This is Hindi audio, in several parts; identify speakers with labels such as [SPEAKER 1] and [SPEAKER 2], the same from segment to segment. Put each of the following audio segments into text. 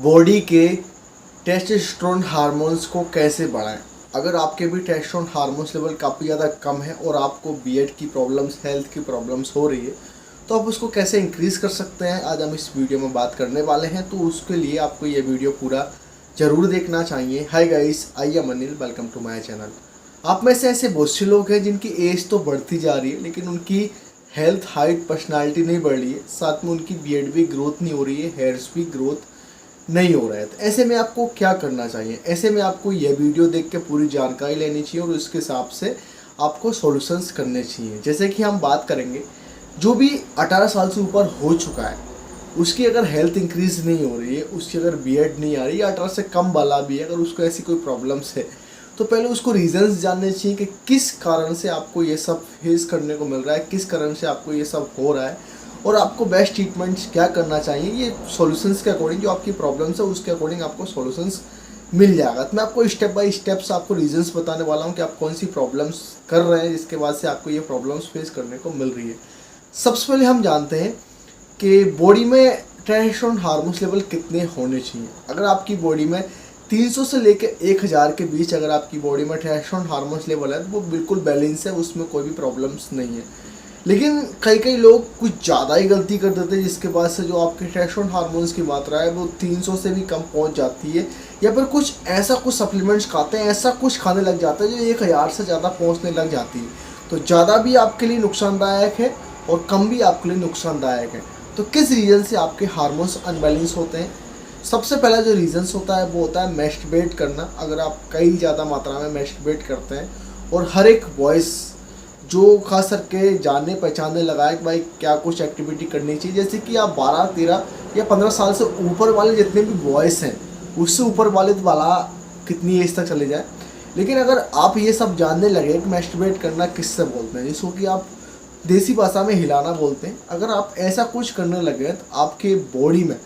[SPEAKER 1] बॉडी के टेस्टोस्टेरोन हार्मोन्स को कैसे बढ़ाएं। अगर आपके भी टेस्टोस्टेरोन हार्मोन्स लेवल काफ़ी ज़्यादा कम है और आपको बीएड की प्रॉब्लम्स, हेल्थ की प्रॉब्लम्स हो रही है, तो आप उसको कैसे इंक्रीज़ कर सकते हैं, आज हम इस वीडियो में बात करने वाले हैं। तो उसके लिए आपको ये वीडियो पूरा ज़रूर देखना चाहिए। Hi guys, I am Anil, welcome to my channel. आप में से ऐसे बहुत से लोग हैं जिनकी एज तो बढ़ती जा रही है, लेकिन उनकी हेल्थ, हाइट, पर्सनालिटी नहीं बढ़ रही है, साथ में उनकी बियर्ड भी ग्रोथ नहीं हो रही है, हेयर्स भी ग्रोथ नहीं हो रहा है। तो ऐसे में आपको क्या करना चाहिए? ऐसे में आपको यह वीडियो देख के पूरी जानकारी लेनी चाहिए और उसके हिसाब से आपको सॉल्यूशंस करने चाहिए। जैसे कि हम बात करेंगे, जो भी 18 साल से ऊपर हो चुका है, उसकी अगर हेल्थ इंक्रीज नहीं हो रही है, उसकी अगर बियर्ड नहीं आ रही, या 18 से कम वाला भी है, अगर उसको ऐसी कोई प्रॉब्लम्स है, तो पहले उसको रीजंस जानने चाहिए कि किस कारण से आपको ये सब फेस करने को मिल रहा है, किस कारण से आपको ये सब हो रहा है, और आपको बेस्ट ट्रीटमेंट्स क्या करना चाहिए। ये सॉल्यूशंस के अकॉर्डिंग, जो आपकी प्रॉब्लम्स है उसके अकॉर्डिंग आपको सॉल्यूशंस मिल जाएगा। तो मैं आपको स्टेप बाय स्टेप्स आपको रीजंस बताने वाला हूँ कि आप कौन सी प्रॉब्लम्स कर रहे हैं, जिसके बाद से आपको ये प्रॉब्लम्स फेस करने को मिल रही है। सबसे पहले हम जानते हैं कि बॉडी में टेस्टोस्टेरोन हार्मोन्स लेवल कितने होने चाहिए। अगर आपकी बॉडी में 300 से लेकर 1000 के बीच अगर आपकी बॉडी में टेस्टोस्टेरोन हार्मोन्स लेवल है, तो वो बिल्कुल बैलेंस है, उसमें कोई भी प्रॉब्लम्स नहीं है। लेकिन कई लोग कुछ ज़्यादा ही गलती कर देते हैं, जिसके बाद से जो आपके टेस्टोस्टेरोन हार्मोन्स की मात्रा है वो 300 से भी कम पहुंच जाती है, या फिर कुछ ऐसा कुछ सप्लीमेंट्स खाते हैं, ऐसा कुछ खाने लग जाता है जो 1000 से ज़्यादा पहुंचने लग जाती है। तो ज़्यादा भी आपके लिए नुकसानदायक है और कम भी आपके लिए नुकसानदायक है। तो किस रीज़न से आपके हार्मोन्स अनबैलेंस होते हैं? सबसे पहला जो रीज़न्स होता है वो होता है मैस्टरबेट करना। अगर आप कई ज़्यादा मात्रा में मैस्टरबेट करते हैं, और हर एक बॉयज़ जो खास करके जानने पहचानने लगा है कि भाई क्या कुछ एक्टिविटी करनी चाहिए, जैसे कि आप 12, 13 या 15 साल से ऊपर वाले जितने भी बॉयज़ हैं, उससे ऊपर वाले वाला कितनी एज तक चले जाए। लेकिन अगर आप ये सब जानने लगे कि मैस्टरबेट करना किससे बोलते हैं, जिसको कि आप देसी भाषा में हिलाना बोलते हैं, अगर आप ऐसा कुछ करने लगे तो आपके बॉडी में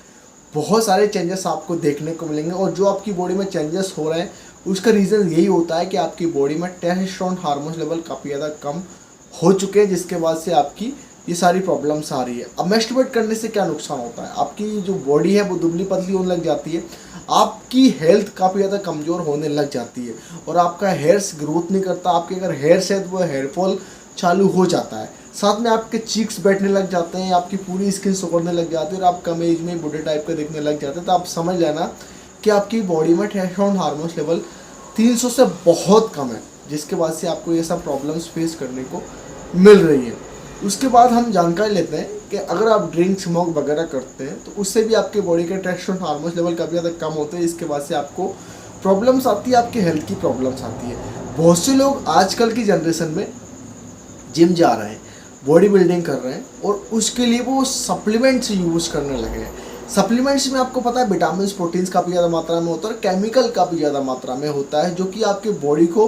[SPEAKER 1] बहुत सारे चेंजेस आपको देखने को मिलेंगे। और जो आपकी बॉडी में चेंजेस हो रहे हैं, उसका रीज़न यही होता है कि आपकी बॉडी में टेस्टोस्टेरोन हार्मोन्स लेवल काफ़ी ज़्यादा कम हो चुके हैं, जिसके बाद से आपकी ये सारी प्रॉब्लम्स आ रही है। अब मैस्टरबेट करने से क्या नुकसान होता है? आपकी जो बॉडी है वो दुबली पतली होने लग जाती है, आपकी हेल्थ काफ़ी ज़्यादा कमज़ोर होने लग जाती है, और आपका हेयर्स ग्रोथ नहीं करता। आपके अगर हेयर्स है तो वो हेयरफॉल चालू हो जाता है, साथ में आपके चीक्स बैठने लग जाते हैं, आपकी पूरी स्किन सिकुड़ने लग जाती है, और आप कम एज में बूढ़े टाइप के दिखने लग जाते हैं। तो आप समझ लेना कि आपकी बॉडी में टेस्टोस्टेरोन हार्मोन्स लेवल 300 से बहुत कम है, जिसके बाद से आपको ये सब प्रॉब्लम्स फेस करने को मिल रही है। उसके बाद हम जानकारी लेते हैं कि अगर आप ड्रिंक, स्मोक वगैरह करते हैं, तो उससे भी आपके बॉडी के टेस्टोस्टेरोन हार्मोन्स लेवल काफ़ी ज़्यादा कम होते हैं, इसके बाद से आपको प्रॉब्लम्स आती है, आपकी हेल्थ की प्रॉब्लम्स आती है। बहुत से लोग आजकल की जनरेशन में जिम जा रहे हैं, बॉडी बिल्डिंग कर रहे हैं, और उसके लिए वो सप्लीमेंट्स यूज़ करने लगे हैं। सप्लीमेंट्स में आपको पता है विटामिन, प्रोटीन्स काफ़ी ज़्यादा मात्रा में होता है, और केमिकल काफ़ी ज़्यादा मात्रा में होता है, जो कि आपके बॉडी को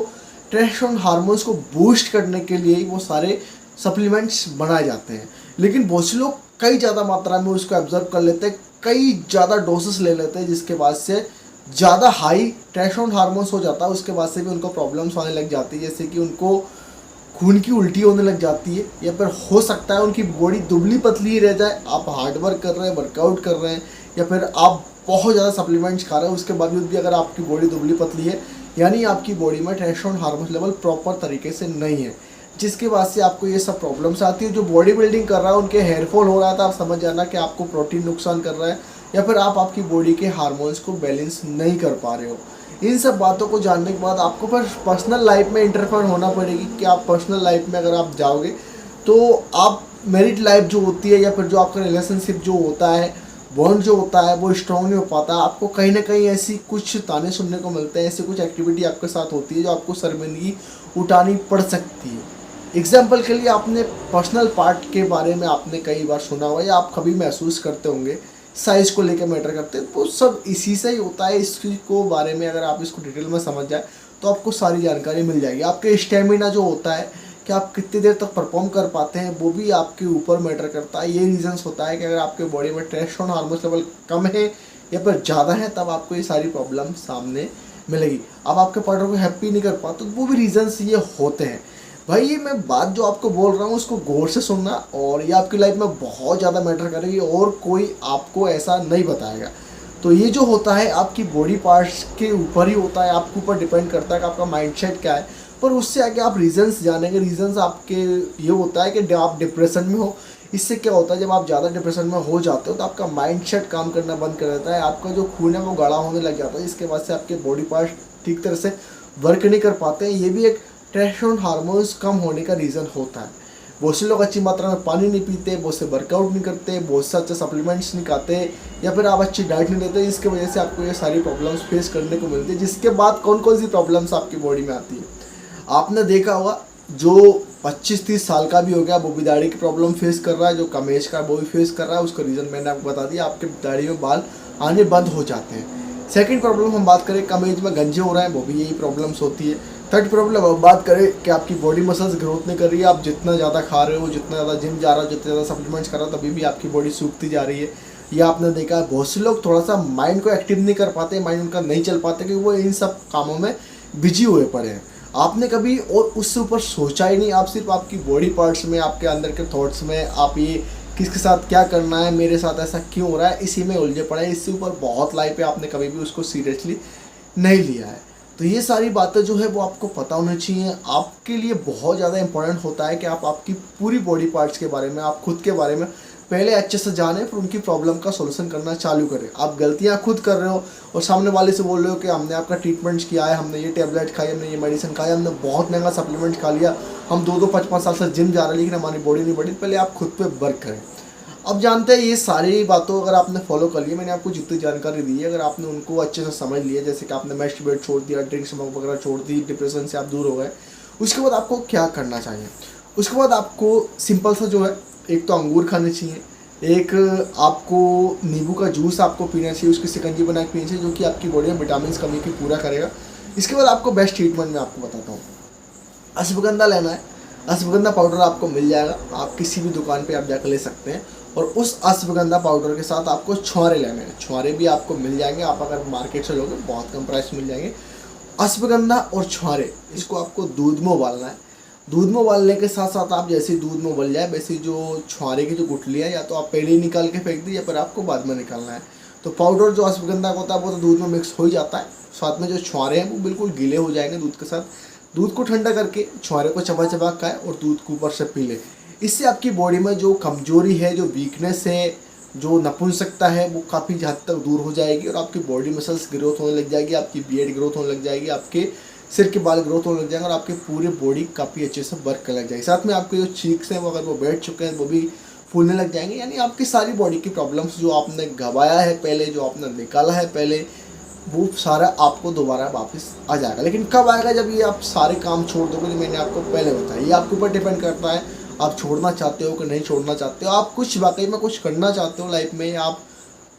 [SPEAKER 1] टेस्टोस्टेरोन हार्मोन्स को बूस्ट करने के लिए वो सारे सप्लीमेंट्स बनाए जाते हैं। लेकिन बहुत से लोग कई ज़्यादा मात्रा में उसको एब्जर्व कर लेते हैं, कई ज़्यादा डोसेस ले लेते हैं, जिसके बाद से ज़्यादा हाई टेस्टोस्टेरोन हार्मोन्स हो जाता है। उसके बाद से भी उनको प्रॉब्लम्स आने लग जाती है, जैसे कि उनको खून की उल्टी होने लग जाती है, या फिर हो सकता है उनकी बॉडी दुबली पतली ही रह जाए। आप हार्ड वर्क कर रहे हैं, वर्कआउट कर रहे हैं, या फिर आप बहुत ज़्यादा सप्लीमेंट्स खा रहे हैं, उसके बावजूद भी अगर आपकी बॉडी दुबली पतली है, यानी आपकी बॉडी में टेस्टोस्टेरोन हार्मोन्स लेवल प्रॉपर तरीके से नहीं है, जिसके बाद से आपको ये सब प्रॉब्लम्स आती है। जो बॉडी बिल्डिंग कर रहा है, उनके हेयरफॉल हो रहा था, आप समझ जाना कि आपको प्रोटीन नुकसान कर रहा है, या फिर आप आपकी बॉडी के हार्मोन्स को बैलेंस नहीं कर पा रहे हो। इन सब बातों को जानने के बाद आपको फिर पर्सनल लाइफ में इंटरफेयर होना पड़ेगी कि आप पर्सनल लाइफ में अगर आप जाओगे, तो आप मैरिड लाइफ जो होती है, या फिर जो आपका रिलेशनशिप जो होता है, बॉन्ड जो होता है, वो स्ट्रॉन्ग नहीं हो पाता। आपको कहीं ना कहीं ऐसी कुछ ताने सुनने को मिलते हैं, ऐसी कुछ एक्टिविटी आपके साथ होती है जो आपको शर्मिंदगी उठानी पड़ सकती है। एग्जाम्पल के लिए, आपने पर्सनल पार्ट के बारे में आपने कई बार सुना हुआ, या आप कभी महसूस करते होंगे, साइज़ को लेकर मैटर करते हैं, तो सब इसी से ही होता है। इसको बारे में अगर आप इसको डिटेल में समझ जाए तो आपको सारी जानकारी मिल जाएगी। आपके स्टेमिना जो होता है कि आप कितनी देर तक परफॉर्म कर पाते हैं, वो भी आपके ऊपर मैटर करता है। ये रीजंस होता है कि अगर आपके बॉडी में टेस्टोस्टेरोन हार्मोन्स लेवल कम है या फिर ज़्यादा है, तब आपको ये सारी प्रॉब्लम सामने मिलेगी। अब आपके पार्टनर को हैप्पी नहीं कर पाते, तो वो भी रीजंस ये होते हैं। भाई ये मैं बात जो आपको बोल रहा हूँ उसको गौर से सुनना, और ये आपकी लाइफ में बहुत ज़्यादा मैटर करेगी, और कोई आपको ऐसा नहीं बताएगा। तो ये जो होता है आपकी बॉडी पार्ट्स के ऊपर ही होता है, आपके ऊपर डिपेंड करता है कि आपका माइंडसेट क्या है। पर उससे आगे आप रीजंस जानेंगे। रीजंस आपके ये होता है कि आप डिप्रेशन में हो। इससे क्या होता है, जब आप ज़्यादा डिप्रेशन में हो जाते हो तो आपका माइंडसेट काम करना बंद कर देता है, आपका जो खून है वो गाढ़ा होने लग जाता है, इसके बाद से आपके बॉडी पार्ट्स ठीक तरह से वर्क नहीं कर पाते हैं। ये भी एक टेस्टोस्टेरोन हार्मोन्स कम होने का रीज़न होता है। बहुत से लोग अच्छी मात्रा में पानी नहीं पीते, बहुत से वर्कआउट नहीं करते, बहुत से अच्छे सप्लीमेंट्स नहीं खाते, या फिर आप अच्छी डाइट नहीं लेते, इसके वजह से आपको ये सारी प्रॉब्लम्स फेस करने को मिलती है। जिसके बाद कौन कौन सी प्रॉब्लम्स आपकी बॉडी में आती है, आपने देखा होगा जो 25-30 साल का भी हो गया वो भी दाढ़ी की प्रॉब्लम फेस कर रहा है, जो कम एज का वो भी फेस कर रहा है। उसका रीज़न मैंने आपको बता दिया, आपके दाढ़ी में बाल आने बंद हो जाते हैं। सेकंड प्रॉब्लम हम बात करें, कम एज में गंजे हो रहे हैं, वो भी यही प्रॉब्लम्स होती है। थर्ड प्रॉब्लम हम बात करें कि आपकी बॉडी मसल्स ग्रोथ नहीं कर रही है, आप जितना ज़्यादा खा रहे हो, जितना ज़्यादा जिम जा रहे हो, जितने ज़्यादा सप्लीमेंट्स कर रहे हो, तभी भी आपकी बॉडी सूखती जा रही है। या आपने देखा है बहुत से लोग थोड़ा सा माइंड को एक्टिव नहीं कर पाते, माइंड उनका नहीं चल पाते क्योंकि वो इन सब कामों में बिजी हुए पड़े हैं। आपने कभी और उससे ऊपर सोचा ही नहीं, आप सिर्फ आपकी बॉडी पार्ट्स में, आपके अंदर के थॉट्स में, आप ये किसके साथ क्या करना है, मेरे साथ ऐसा क्यों हो रहा है, इसी में उलझे पड़े हैं। इससे ऊपर बहुत लाइफ है, आपने कभी भी उसको सीरियसली नहीं लिया है। तो ये सारी बातें जो है वो आपको पता होनी चाहिए। आपके लिए बहुत ज़्यादा इंपॉर्टेंट होता है कि आप आपकी पूरी बॉडी पार्ट्स के बारे में, आप खुद के बारे में पहले अच्छे से जाने, फिर उनकी प्रॉब्लम का सॉल्यूशन करना चालू करें। आप गलतियां खुद कर रहे हो और सामने वाले से बोल रहे हो कि हमने आपका ट्रीटमेंट किया है, हमने ये टैबलेट खाई, हमने ये मेडिसिन खाई, हमने बहुत महंगा सप्लीमेंट खा लिया, हम 2-2 5-5 साल से जिम जा रहे हैं लेकिन हमारी बॉडी नहीं बढ़ी। पहले आप खुद पे वर्क करें। अब जानते हैं ये सारी बातों अगर आपने फॉलो कर लिया, मैंने आपको जितनी जानकारी दी है, अगर आपने उनको अच्छे से समझ लिया, जैसे कि आपने मैस्टरबेट छोड़ दिया, ड्रिंक स्मोक वगैरह छोड़ दी, डिप्रेशन से आप दूर हो गए, उसके बाद आपको क्या करना चाहिए? उसके बाद आपको सिंपल सा जो है, एक तो अंगूर खाने चाहिए, एक आपको नींबू का जूस आपको पीना चाहिए, उसकी शिकंजी बना के पीनी चाहिए, जो कि आपकी बॉडी में विटामिन कमी की पूरा करेगा। इसके बाद आपको बेस्ट ट्रीटमेंट मैं आपको बताता हूँ। अश्वगंधा लेना है, अश्वगंधा पाउडर आपको मिल जाएगा, आप किसी भी दुकान पे आप जाकर ले सकते हैं। और उस अश्वगंधा पाउडर के साथ आपको छुहारे लेने हैं, छुहारे भी आपको मिल जाएंगे, आप अगर मार्केट से लोगे बहुत कम प्राइस मिल जाएंगे। अश्वगंधा और छुहारे, इसको आपको दूध में उबालना है। दूध में उबालने के साथ साथ आप जैसे ही दूध में उबल जाए, वैसे जो छुहारे की जो गुठली है, या तो आप पहले ही निकाल के फेंक दी या फिर आपको बाद में निकालना है। तो पाउडर जो अश्वगंधा का होता है वो तो दूध में मिक्स हो ही जाता है, साथ में जो छुहारे हैं वो बिल्कुल गीले हो जाएंगे दूध के साथ। दूध को ठंडा करके छुहारे को चबा चबा खाए और दूध को ऊपर से पी ले। इससे आपकी बॉडी में जो कमजोरी है, जो वीकनेस है, जो नपुंसकता है, वो काफ़ी हद तक दूर हो जाएगी और आपकी बॉडी मसल्स ग्रोथ होने लग जाएगी, आपकी बियर्ड ग्रोथ होने लग जाएगी, आपके सिर के बाल ग्रोथ होने लग जाएंगे और आपके पूरे बॉडी काफ़ी अच्छे से वर्क करने लग जाएगी। साथ में आपके जो चीक्स हैं वो अगर वो बैठ चुके हैं वो भी फूलने लग जाएंगे। यानी आपकी सारी बॉडी की प्रॉब्लम्स जो आपने गवाया है पहले, जो आपने निकाला है पहले, वो सारा आपको दोबारा वापस आ जाएगा। लेकिन कब आएगा? जब ये आप सारे काम छोड़ दोगे, जो मैंने आपको पहले बताया। ये आपके ऊपर डिपेंड करता है, आप छोड़ना चाहते हो कि नहीं छोड़ना चाहते हो, आप कुछ वाकई में कुछ करना चाहते हो लाइफ में, या आप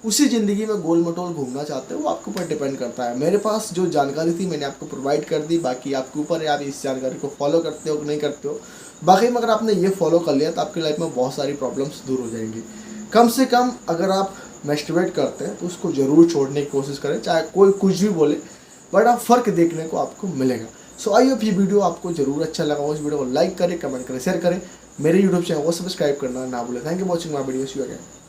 [SPEAKER 1] उसी ज़िंदगी में गोल मटोल घूमना चाहते हो, वो आपके ऊपर डिपेंड करता है। मेरे पास जो जानकारी थी मैंने आपको प्रोवाइड कर दी, बाकी आपके ऊपर है आप इस जानकारी को फॉलो करते हो कि नहीं करते हो। बाकी में अगर आपने ये फॉलो कर लिया तो आपकी लाइफ में बहुत सारी प्रॉब्लम्स दूर हो जाएंगी। कम से कम अगर आप मैस्टरबेट करते हैं तो उसको ज़रूर छोड़ने की कोशिश करें, चाहे कोई कुछ भी बोले, बट आप फ़र्क देखने को आपको मिलेगा। सो आई होप ये वीडियो आपको ज़रूर अच्छा लगा हो। इस वीडियो को लाइक करें, कमेंट करें, शेयर करें, मेरे यूट्यूब चैनल को सब्सक्राइब करना ना भूलें। Thank you watching my video. See you again.